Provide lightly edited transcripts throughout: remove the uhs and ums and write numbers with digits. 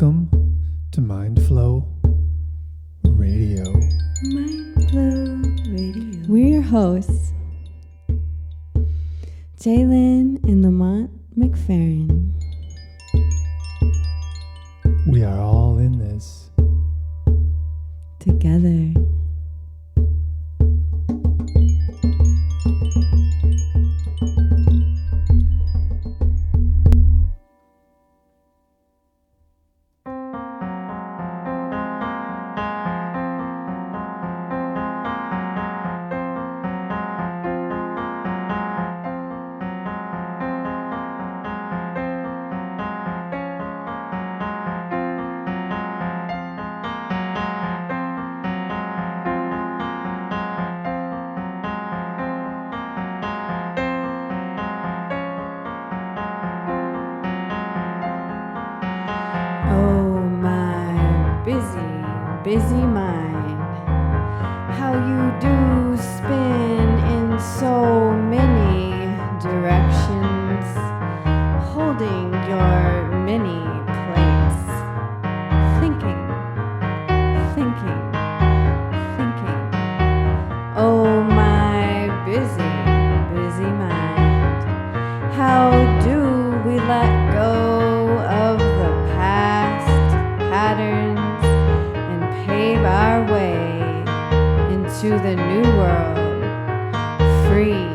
Welcome to Mindflow Radio. Mindflow Radio. We're your hosts, Jai Lynn and Lamont McPheron. We are all in this Together. Busy mind, how you do spin in so many directions, holding your many plates, thinking. Oh, my busy mind, how do we let go of the past patterns, pave our way into the new world, free.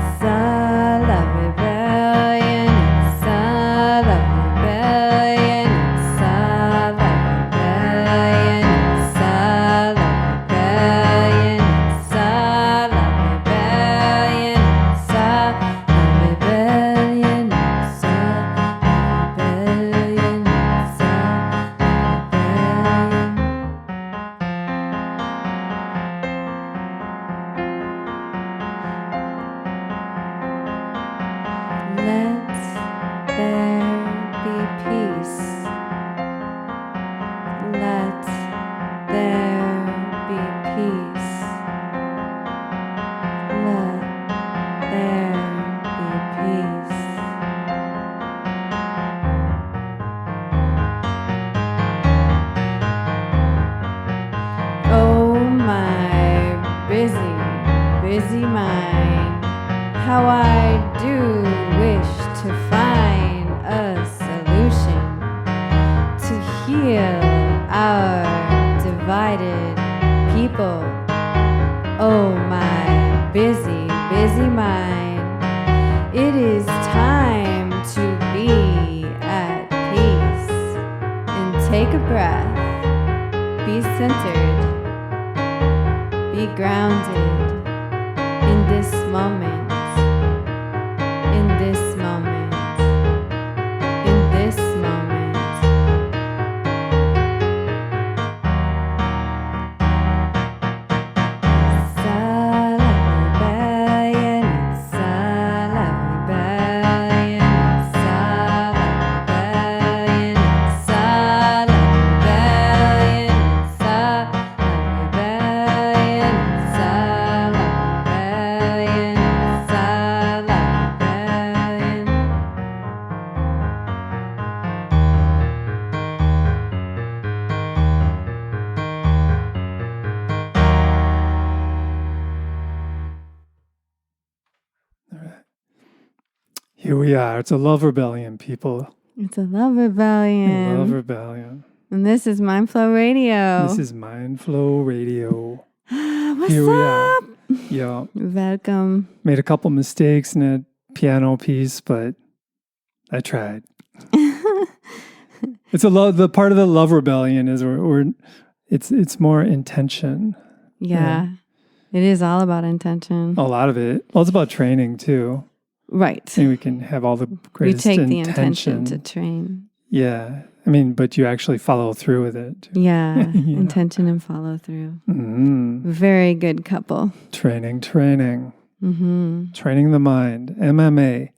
It's a love rebellion, it's a love rebellion, it's a love rebellion, it's a love rebellion, it's a love rebellion, it's a love rebellion, it's a busy mind, how I do wish to find a solution to heal our divided people. Oh, my busy mind, it is time to be at peace and take a breath, be centered, be grounded. In this moment. Here we are. It's a love rebellion, people. It's a love rebellion. A love rebellion. And this is Mindflow Radio. This is Mindflow Radio. What's Here up? Yeah. Welcome. Made a couple mistakes in a piano piece, but I tried. It's the part of the love rebellion is it's more intention. Yeah. It is all about intention. A lot of it. Well, it's about training too. Right. And we can have all the greatest intention. We take the intention to train. Yeah. I mean, but you actually follow through with it. Yeah. Intention and follow through. Mm-hmm. Very good couple. Training. Mm-hmm. Training the mind. MMA.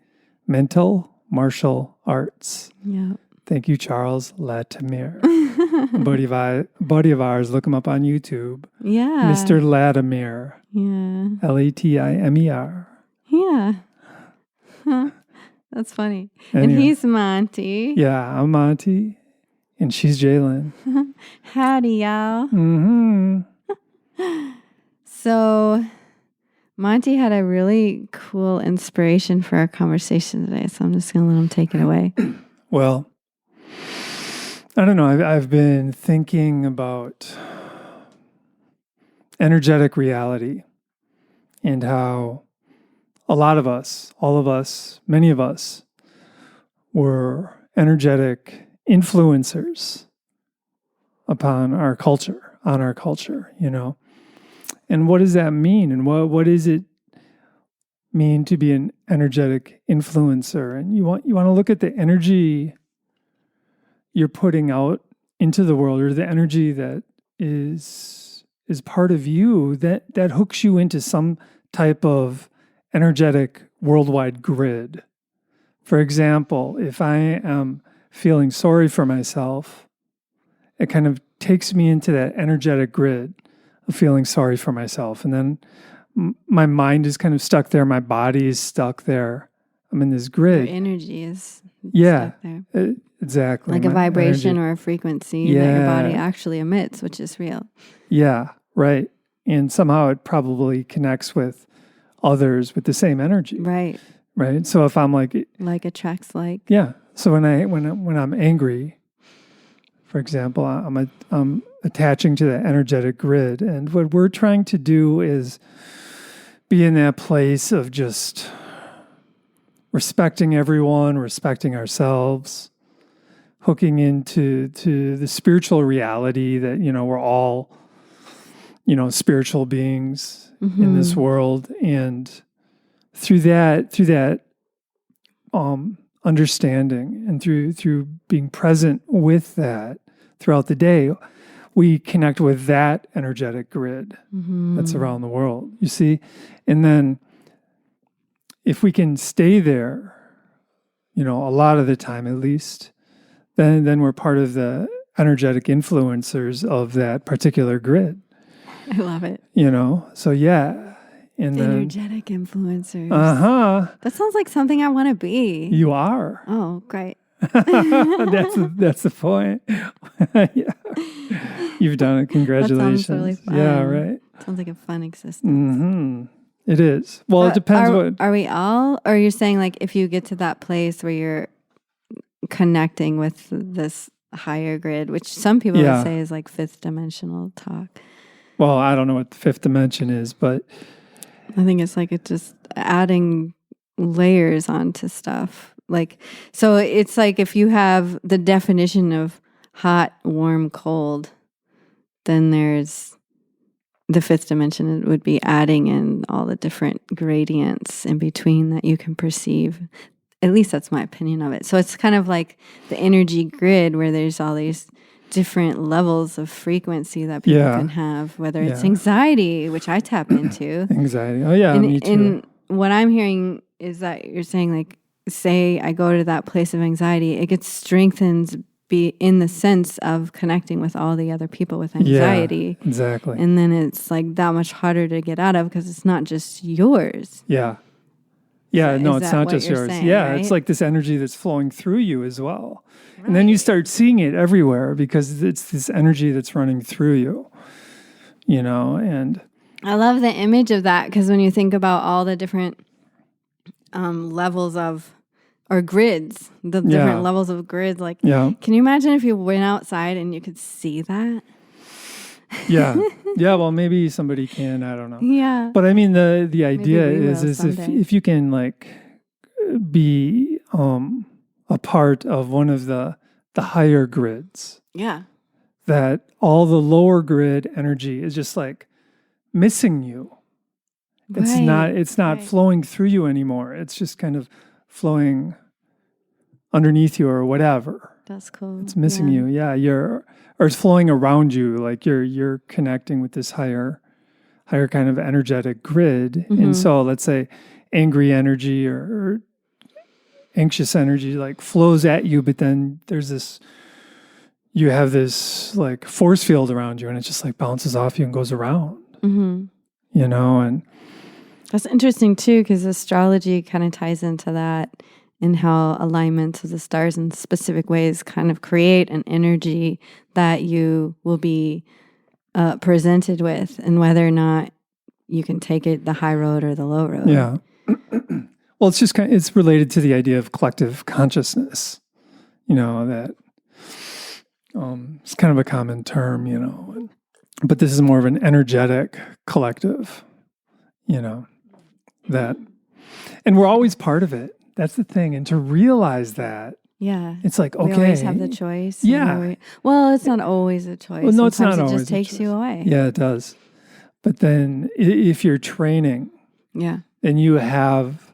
Mental Martial Arts. Yeah. Thank you, Charles Latimer. buddy of ours, look him up on YouTube. Yeah. Mr. Latimer. Yeah. Latimer. Yeah. Huh. That's funny. Anyway. And he's Monte. Yeah, I'm Monte, and she's Jai Lynn. Howdy, y'all. Mm-hmm. So, Monte had a really cool inspiration for our conversation today, so I'm just going to let him take it away. Well, I don't know. I've been thinking about energetic reality and how a lot of us, all of us, many of us were energetic influencers upon our culture, on our culture, you know. And what does that mean? And what does it mean to be an energetic influencer? And you want to look at the energy you're putting out into the world, or the energy that is part of you that hooks you into some type of energetic worldwide grid. For example, if I am feeling sorry for myself, it kind of takes me into that energetic grid of feeling sorry for myself. And then my mind is kind of stuck there. My body is stuck there. I'm in this grid. Your energy is stuck there. Exactly. Like a vibration or a frequency that your body actually emits, which is real. Yeah, right. And somehow it probably connects with others with the same energy. Right. Right. So if I'm like attracts like. Yeah. So when I'm angry, for example, I'm attaching to that energetic grid, and what we're trying to do is be in that place of just respecting everyone, respecting ourselves, hooking into the spiritual reality that, you know, we're all, you know, spiritual beings in this world, and through that understanding and through being present with that throughout the day, we connect with that energetic grid that's around the world, you see? And then if we can stay there, you know, a lot of the time at least, then we're part of the energetic influencers of that particular grid. I love it. You know? So yeah. And energetic influencers. That sounds like something I want to be. You are. Oh, great. That's the point. Yeah. You've done it. Congratulations. That sounds really fun. Yeah, right. Sounds like a fun existence. It is. Well, it depends are we all, or you're saying like if you get to that place where you're connecting with this higher grid, which some people would say is like fifth dimensional talk. Well, I don't know what the fifth dimension is, but I think it's like it's just adding layers onto stuff. Like, so it's like if you have the definition of hot, warm, cold, then there's the fifth dimension. It would be adding in all the different gradients in between that you can perceive. At least that's my opinion of it. So it's kind of like the energy grid where there's all these different levels of frequency that people can have, whether it's anxiety, which I tap into. Anxiety. Oh, yeah, me too. And what I'm hearing is that you're saying, like, say I go to that place of anxiety, it gets strengthened in the sense of connecting with all the other people with anxiety. Yeah, exactly. And then it's like that much harder to get out of because it's not just yours. Yeah. Yeah, no, it's not just yours. Saying, yeah, right? It's like this energy that's flowing through you as well. Right. And then you start seeing it everywhere because it's this energy that's running through you, you know, and I love the image of that because when you think about all the different levels of, or grids, the different levels of grids, like, can you imagine if you went outside and you could see that? Yeah. Yeah, well, maybe somebody can, I don't know. Yeah. But I mean, the idea is if you can, like, be a part of one of the higher grids. Yeah. That all the lower grid energy is just, like, missing you. It's not flowing through you anymore. It's just kind of flowing underneath you or whatever. That's cool. It's missing you. Yeah, or it's flowing around you, like you're connecting with this higher kind of energetic grid. And so let's say angry energy or anxious energy like flows at you, but then you have this like force field around you and it just like bounces off you and goes around, you know, and that's interesting too, because astrology kind of ties into that. and how alignments of the stars in specific ways kind of create an energy that you will be presented with, and whether or not you can take it the high road or the low road. Yeah. Well, it's just it's related to the idea of collective consciousness, that it's kind of a common term, but this is more of an energetic collective, that, and we're always part of it. That's the thing. And to realize that, it's like, okay. We always have the choice. Yeah. Well, it's not always a choice. Well, no, it's Sometimes not it always just takes you away. Yeah, it does. But then if you're training, then you have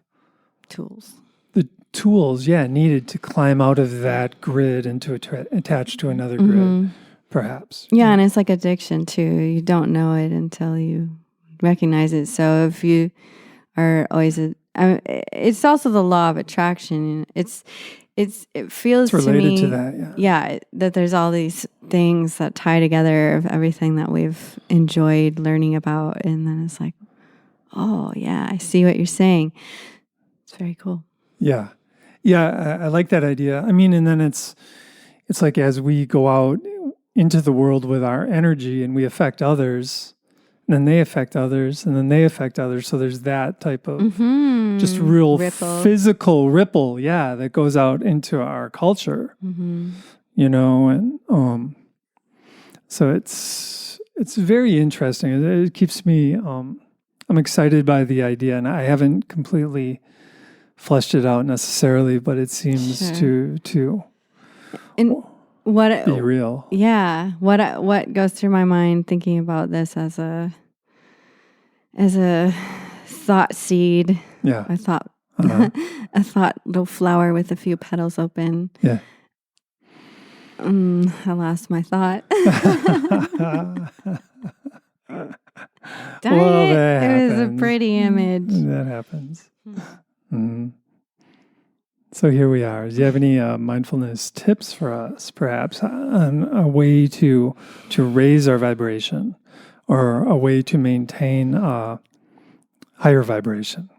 tools. The tools, needed to climb out of that grid and to attach to another grid, perhaps. Yeah, and it's like addiction too. You don't know it until you recognize it. So if you are always, it's also the law of attraction. It feels it's related to me, to that. Yeah, that there's all these things that tie together of everything that we've enjoyed learning about, and then it's like, oh yeah, I see what you're saying. It's very cool. Yeah. I like that idea. I mean, and then it's like as we go out into the world with our energy and we affect others, and then they affect others, and then they affect others. So there's that type of just real physical ripple, that goes out into our culture, and so it's very interesting. It keeps me, I'm excited by the idea, and I haven't completely fleshed it out necessarily, but it seems to and be real. Yeah. What goes through my mind thinking about this as a thought seed. Yeah. A thought little flower with a few petals open. Yeah. I lost my thought. Darn it. It was a pretty image. That happens. Mm-hmm. So here we are. Do you have any mindfulness tips for us, perhaps, on a way to raise our vibration, or a way to maintain higher vibration?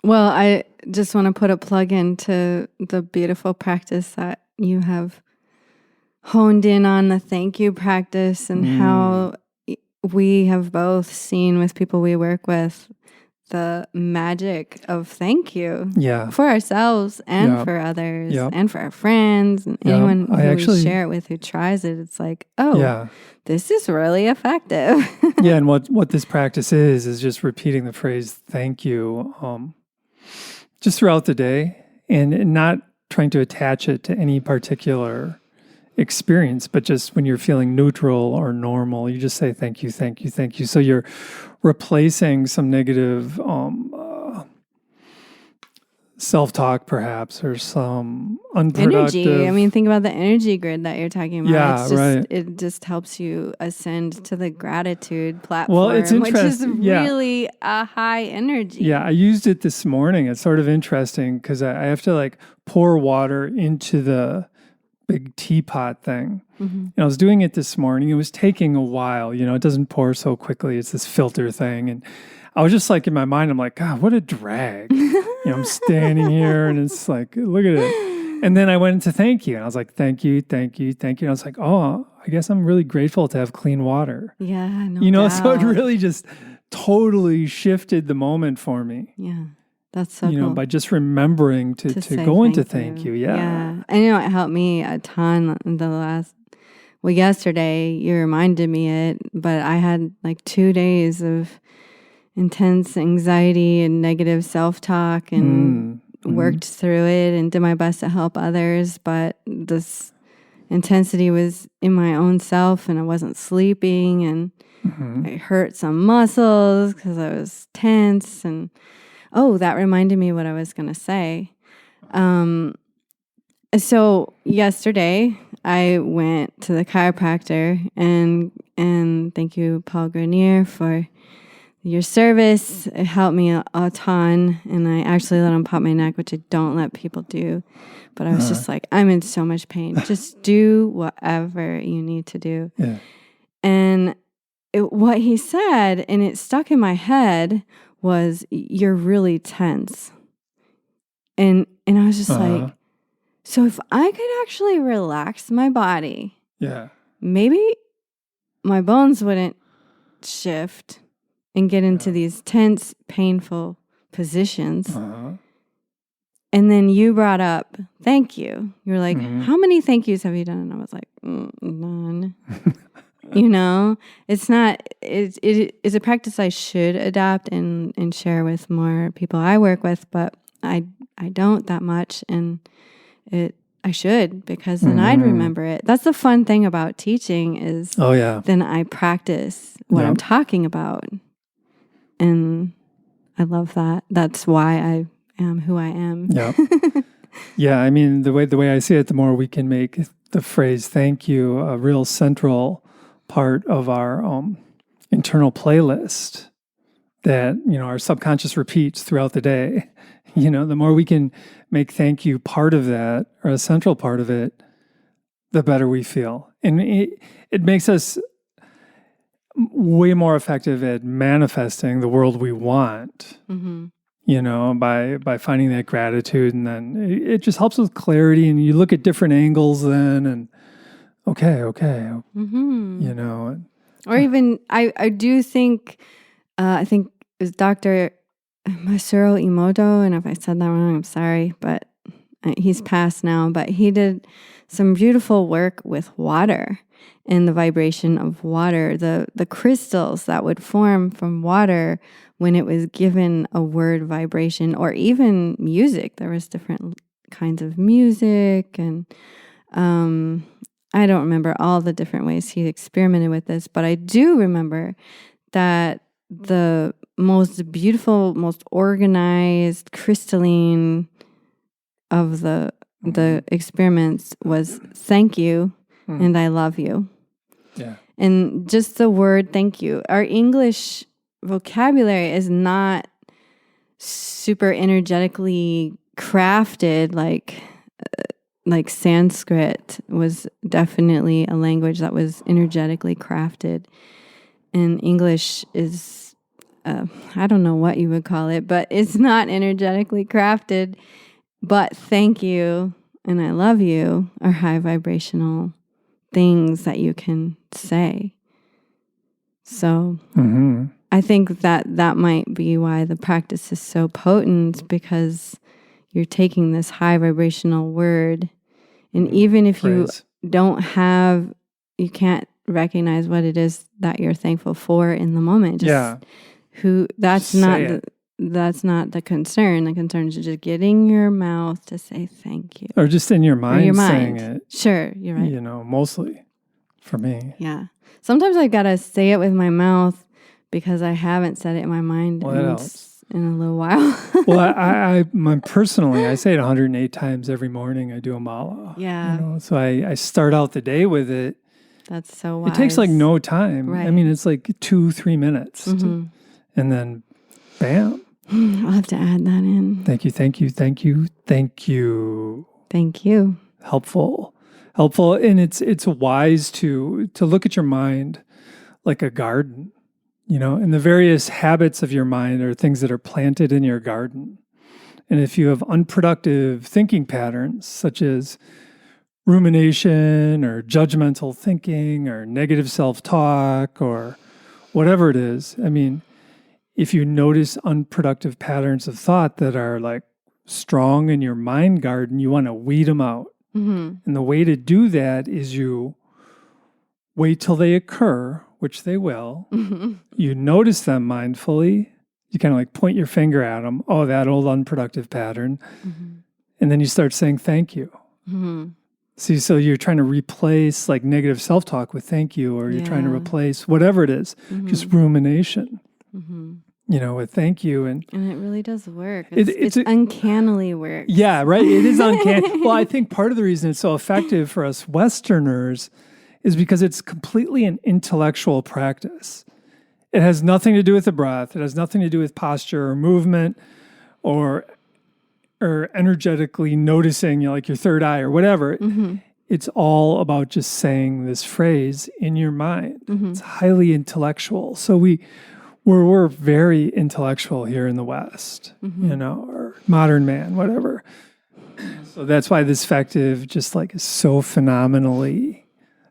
Well, I just want to put a plug into the beautiful practice that you have honed in on, the thank you practice, and how we have both seen with people we work with the magic of thank you for ourselves and for others and for our friends and anyone who we share it with who tries it. It's like, this is really effective. And what this practice is just repeating the phrase thank you just throughout the day, and not trying to attach it to any particular experience, but just when you're feeling neutral or normal, you just say thank you, thank you, thank you. So you're replacing some negative self-talk, perhaps, or some unproductive energy. I mean, think about the energy grid that you're talking about. Yeah, it's just, right. It just helps you ascend to the gratitude platform, well, it's interesting. Which is really a high energy. Yeah, I used it this morning. It's sort of interesting because I have to pour water into the big teapot thing. And I was doing it this morning. It was taking a while. It doesn't pour so quickly. It's this filter thing. And I was just in my mind, I'm like, God, what a drag. I'm standing here and it's like, look at it. And then I went into thank you. And I was like, thank you, thank you, thank you. And I was like, oh, I guess I'm really grateful to have clean water. Yeah, no doubt. So it really just totally shifted the moment for me. Yeah. That's so cool. By just remembering to go into thank you. Yeah. And it helped me a ton yesterday you reminded me it, but I had 2 days of intense anxiety and negative self-talk and worked through it and did my best to help others. But this intensity was in my own self, and I wasn't sleeping, and I hurt some muscles because I was tense. And that reminded me what I was going to say. So yesterday I went to the chiropractor, and thank you, Paul Grenier, for your service. It helped me a ton, and I actually let him pop my neck, which I don't let people do. But I was just like, I'm in so much pain. Just do whatever you need to do. Yeah. And what he said, and it stuck in my head, was, you're really tense. And And I was just like, so if I could actually relax my body, maybe my bones wouldn't shift and get into these tense, painful positions. And then you brought up thank you. You're like, how many thank yous have you done? And I was like, none. It's not, it's a practice I should adopt and share with more people I work with, but I don't that much. And I should, because then I'd remember it. That's the fun thing about teaching is then I practice what I'm talking about. And I love that. That's why I am who I am. Yeah. I mean, the way I see it, the more we can make the phrase "thank you" a real central part of our internal playlist that our subconscious repeats throughout the day. The more we can make "thank you" part of that, or a central part of it, the better we feel, and it makes us way more effective at manifesting the world we want. By finding that gratitude, and then it just helps with clarity, and you look at different angles then, and okay. Or even, I do think, I think it was Dr. Masaru Emoto, and if I said that wrong, I'm sorry, but he's passed now, but he did some beautiful work with water and the vibration of water, the crystals that would form from water when it was given a word vibration, or even music. There was different kinds of music, and I don't remember all the different ways he experimented with this, but I do remember that the most beautiful, most organized, crystalline of the experiments was thank you and I love you. And just the word thank you. Our English vocabulary is not super energetically crafted like Sanskrit was definitely a language that was energetically crafted. And English is, I don't know what you would call it, but it's not energetically crafted. But thank you and I love you are high vibrational things that you can say. So I think that might be why the practice is so potent, because you're taking this high vibrational word, and even if you you can't recognize what it is that you're thankful for in the moment. That's not the concern. The concern is just getting your mouth to say thank you. Or just in your mind, saying it. Sure, you're right. Mostly for me. Yeah. Sometimes I gotta say it with my mouth because I haven't said it in my mind in a little while. Well, I personally, I say it 108 times every morning. I do a mala. Yeah. So I start out the day with it. That's so wise. It takes like no time. Right. I mean, it's like 2-3 minutes. And then, bam. I'll have to add that in. Thank you, thank you, thank you, thank you. Thank you. Helpful. And it's wise to look at your mind like a garden. And the various habits of your mind are things that are planted in your garden. And if you have unproductive thinking patterns, such as rumination or judgmental thinking or negative self-talk or whatever it is, I mean, if you notice unproductive patterns of thought that are like strong in your mind garden, you want to weed them out. And the way to do that is you wait till they occur, which they will. You notice them mindfully. You kind of like point your finger at them. Oh, that old unproductive pattern. And then you start saying thank you. See, so you're trying to replace like negative self-talk with thank you, or you're trying to replace whatever it is, just rumination, with thank you. And it really does work. It's uncannily work. Yeah, right. It is uncanny. Well, I think part of the reason it's so effective for us Westerners is because it's completely an intellectual practice. It has nothing to do with the breath. It has nothing to do with posture or movement or energetically noticing, like your third eye or whatever. It's all about just saying this phrase in your mind. It's highly intellectual. So we're very intellectual here in the West, or modern man, whatever. So that's why this effective just like is so phenomenally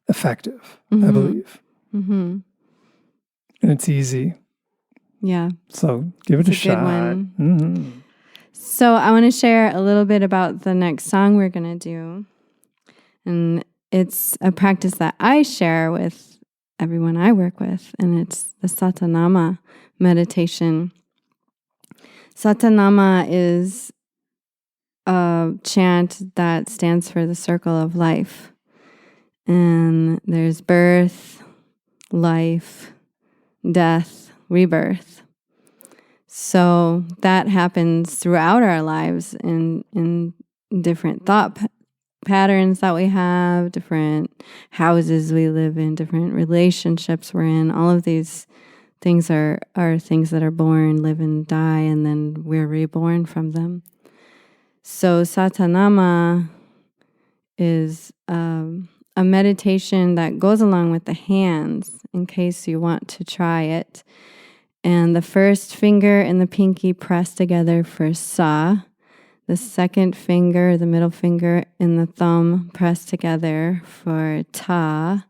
effective, I believe. Mm-hmm. And it's easy. Yeah. So give it It's a a good shot. one. Mm-hmm. So I want to share a little bit about the next song we're going to do. And it's a practice that I share with everyone I work with, and it's the Satanama meditation. Satanama is a chant that stands for the circle of life. And there's birth, life, death, rebirth. So that happens throughout our lives in different thought patterns that we have, different houses we live in, different relationships we're in. All of these things are things that are born, live, and die, and then we're reborn from them. So Satanama is a meditation that goes along with the hands in case you want to try it. And the first finger and the pinky press together for Sa. The second finger, the middle finger, and the thumb press together for Ta.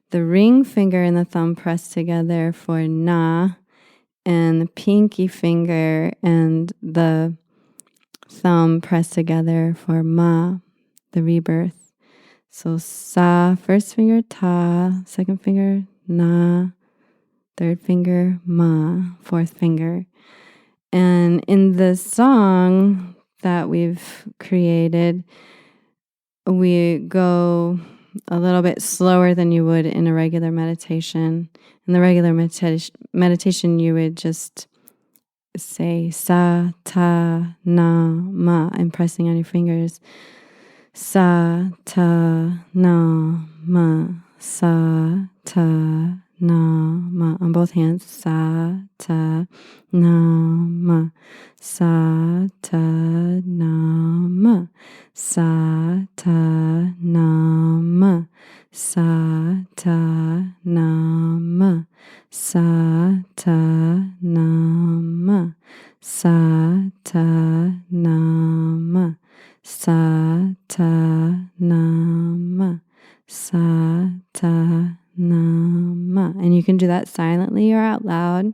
The ring finger and the thumb press together for Na. And the pinky finger and the thumb press together for Ma, the rebirth. So Sa, first finger Ta, second finger Na, third finger Ma, fourth finger. And in the song that we've created, we go a little bit slower than you would in a regular meditation. In the regular meditation, you would just say Sa, Ta, Na, Ma, and pressing on your fingers. Sa, ta, na, ma. Sa, ta, na, ma. On both hands. Sa, ta, na, ma. Sa, ta, na, ma. Sa, ta, na, ma. Sa, ta, na, ma. Sa, ta, na, ma. Sa, ta, na, ma. Sa, ta, na, ma. Sa, ta, na, ma. And you can do that silently or out loud.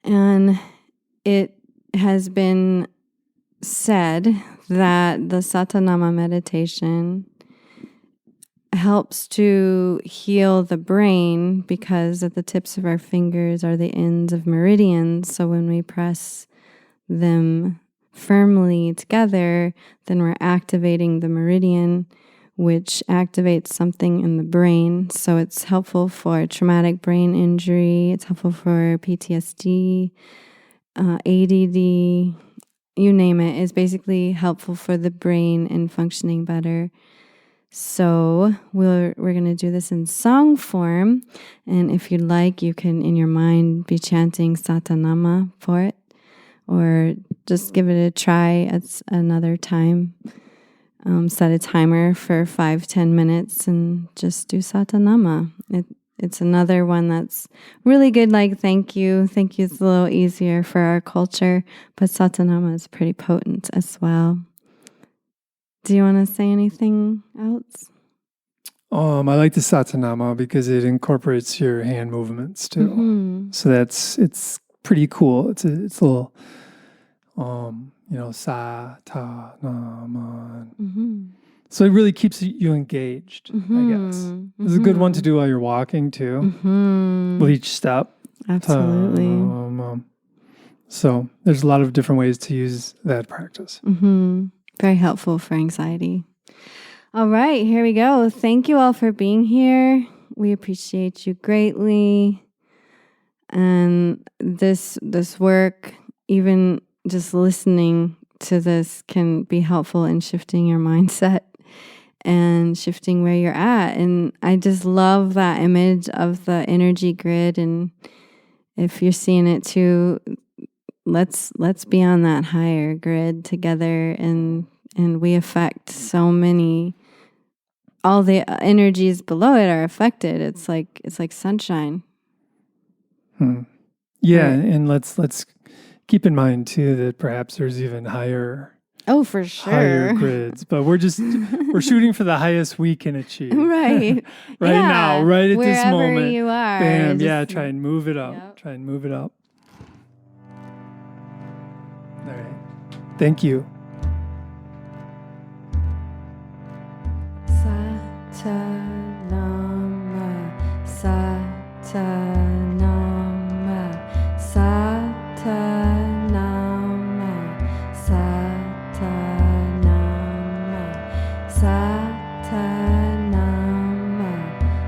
And it has been said that the Satanama meditation helps to heal the brain because at the tips of our fingers are the ends of meridians. So when we press them firmly together, then we're activating the meridian, which activates something in the brain. So it's helpful for traumatic brain injury. It's helpful for PTSD, ADD, you name it. It's basically helpful for the brain and functioning better. So we're going to do this in song form. And if you'd like, you can, in your mind, be chanting Satanama for it. Or just give it a try at another time. Set a timer for 5-10 minutes and just do Satanama. It's another one that's really good, like thank you. Thank you is a little easier for our culture, but Satanama is pretty potent as well. Do you want to say anything else? I like the Satanama because it incorporates your hand movements too. Mm-hmm. So it's pretty cool. It's a little, sa, ta, na, ma. Mm-hmm. So it really keeps you engaged, I guess. Mm-hmm. It's a good one to do while you're walking too, with each step. Absolutely. So there's a lot of different ways to use that practice. Mm-hmm. Very helpful for anxiety. All right, here we go. Thank you all for being here. We appreciate you greatly. And this work, even just listening to this, can be helpful in shifting your mindset and shifting where you're at. And I just love that image of the energy grid. And if you're seeing it too, let's be on that higher grid together, and we affect so many. All the energies below it are affected. It's like sunshine. Yeah, right. And let's keep in mind too that perhaps there's even higher Oh, for sure. higher grids, but we're shooting for the highest we can achieve. Right. Right now, right at this moment. Wherever you are. Bam. Yeah. Try and move it up. Yep. Try and move it up. All right. Thank you. Satanama, Satanama, Satanama, Satanama, Satanama,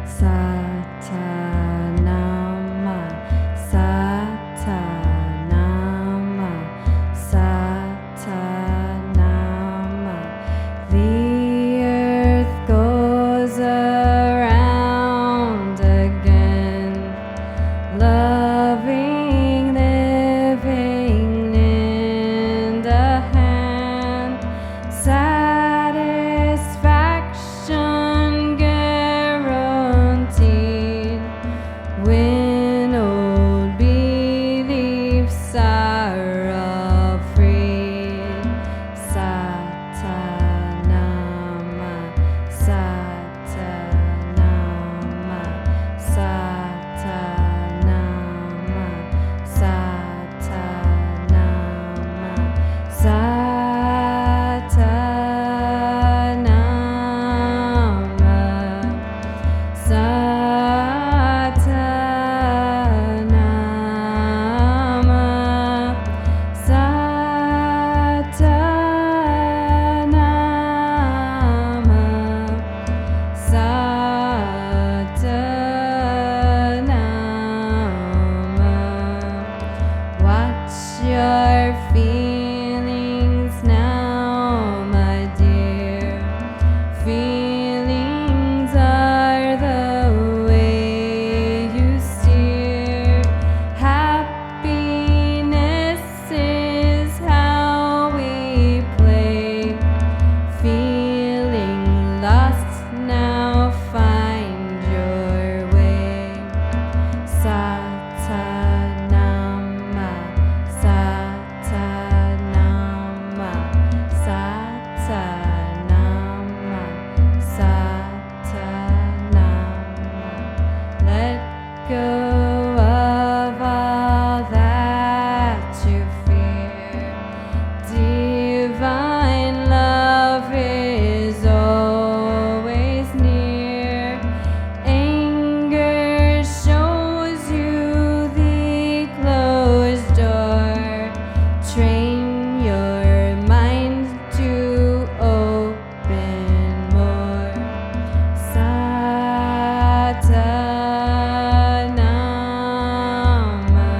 Satanama, Satanama, Satanama. The earth goes around again, loving, living in the hand, satisfaction guaranteed, winnowed beliefs are all freed. Satanama, Satanama, Satanama, Satanama, Satanama, Satanama, Satanama. Watch your feelings now, my dear. Feelings are the way you steer. Happiness is how we play. Feeling lost now, find your way. Satanama, Satanama, Satanama, Satanama. Let go of all that you fear. Divine love is always near. Anger shows you the closed door. Train your mind to open more. Satanama,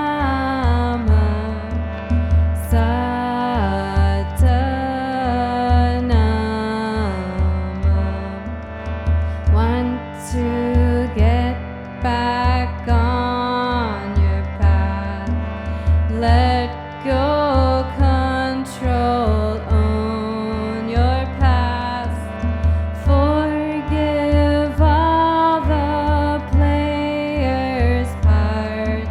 Satanama, Satanama. Want to get back on your path. Let go, control, own your past. Forgive all the players' parts.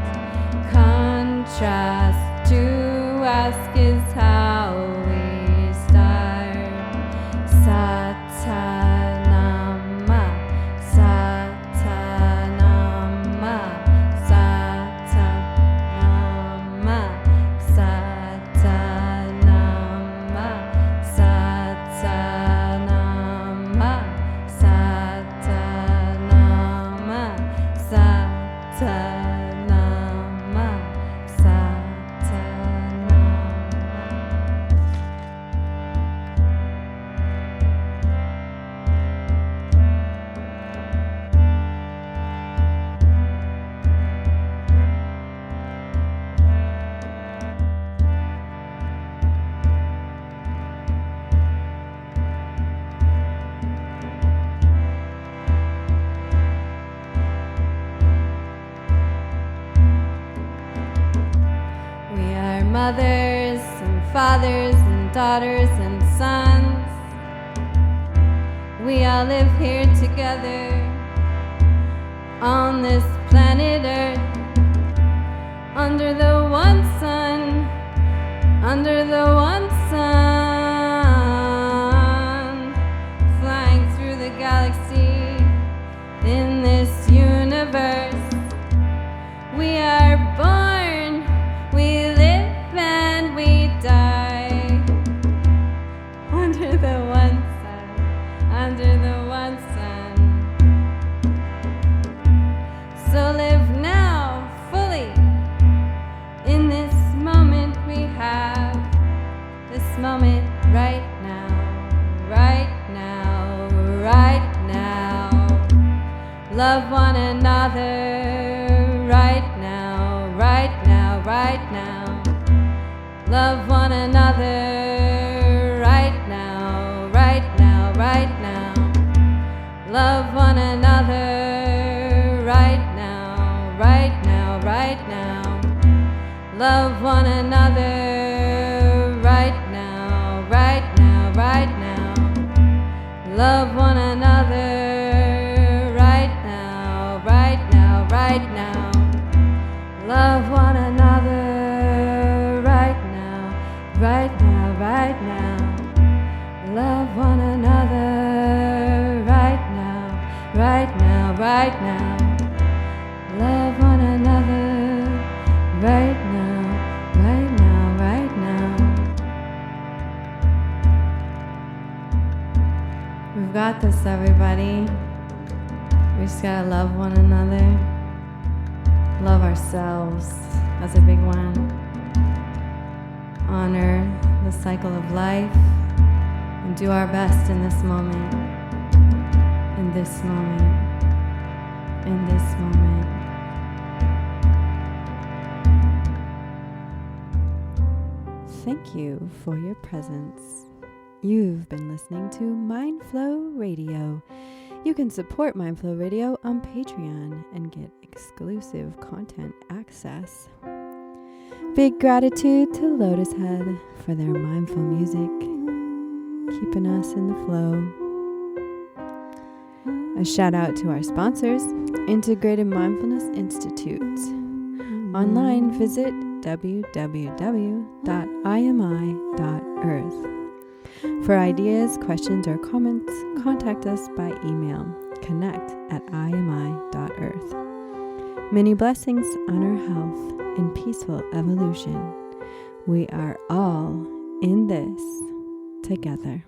Contrast to ask is how we start. Satanama, Satanama, Satanama, Satanama, Satanama, Satanama, Satanama, mothers and fathers and daughters and sons. We all live here together on this planet Earth, under the one sun, under the one sun, flying through the galaxy in this universe. We are born, we live and we die under the one sun, under the one sun. So live now fully in this moment we have, this moment right now, right now, right now. Love one another right now, right now, right now. Love one another right now, right now, right now. Love one another right now, right now, right now. Love one another right now, right now, right now. Love one another right now, right now, right now. Love one another right now, right now, right now. Love one another right now, right now, right now. Love one another right now, right now, right now. We've got this, everybody. We just gotta love one another. Love ourselves. That's a big one. Honor the cycle of life and do our best in this moment. In this moment. In this moment. Thank you for your presence. You've been listening to Mindflow Radio. You can support Mindflow Radio on Patreon and get exclusive content access. Big gratitude to Lotus Head for their mindful music, keeping us in the flow. A shout out to our sponsors, Integrated Mindfulness Institute. Online, visit www.imi.earth. For ideas, questions, or comments, contact us by email, connect@imi.earth. Many blessings on our health and peaceful evolution. We are all in this together.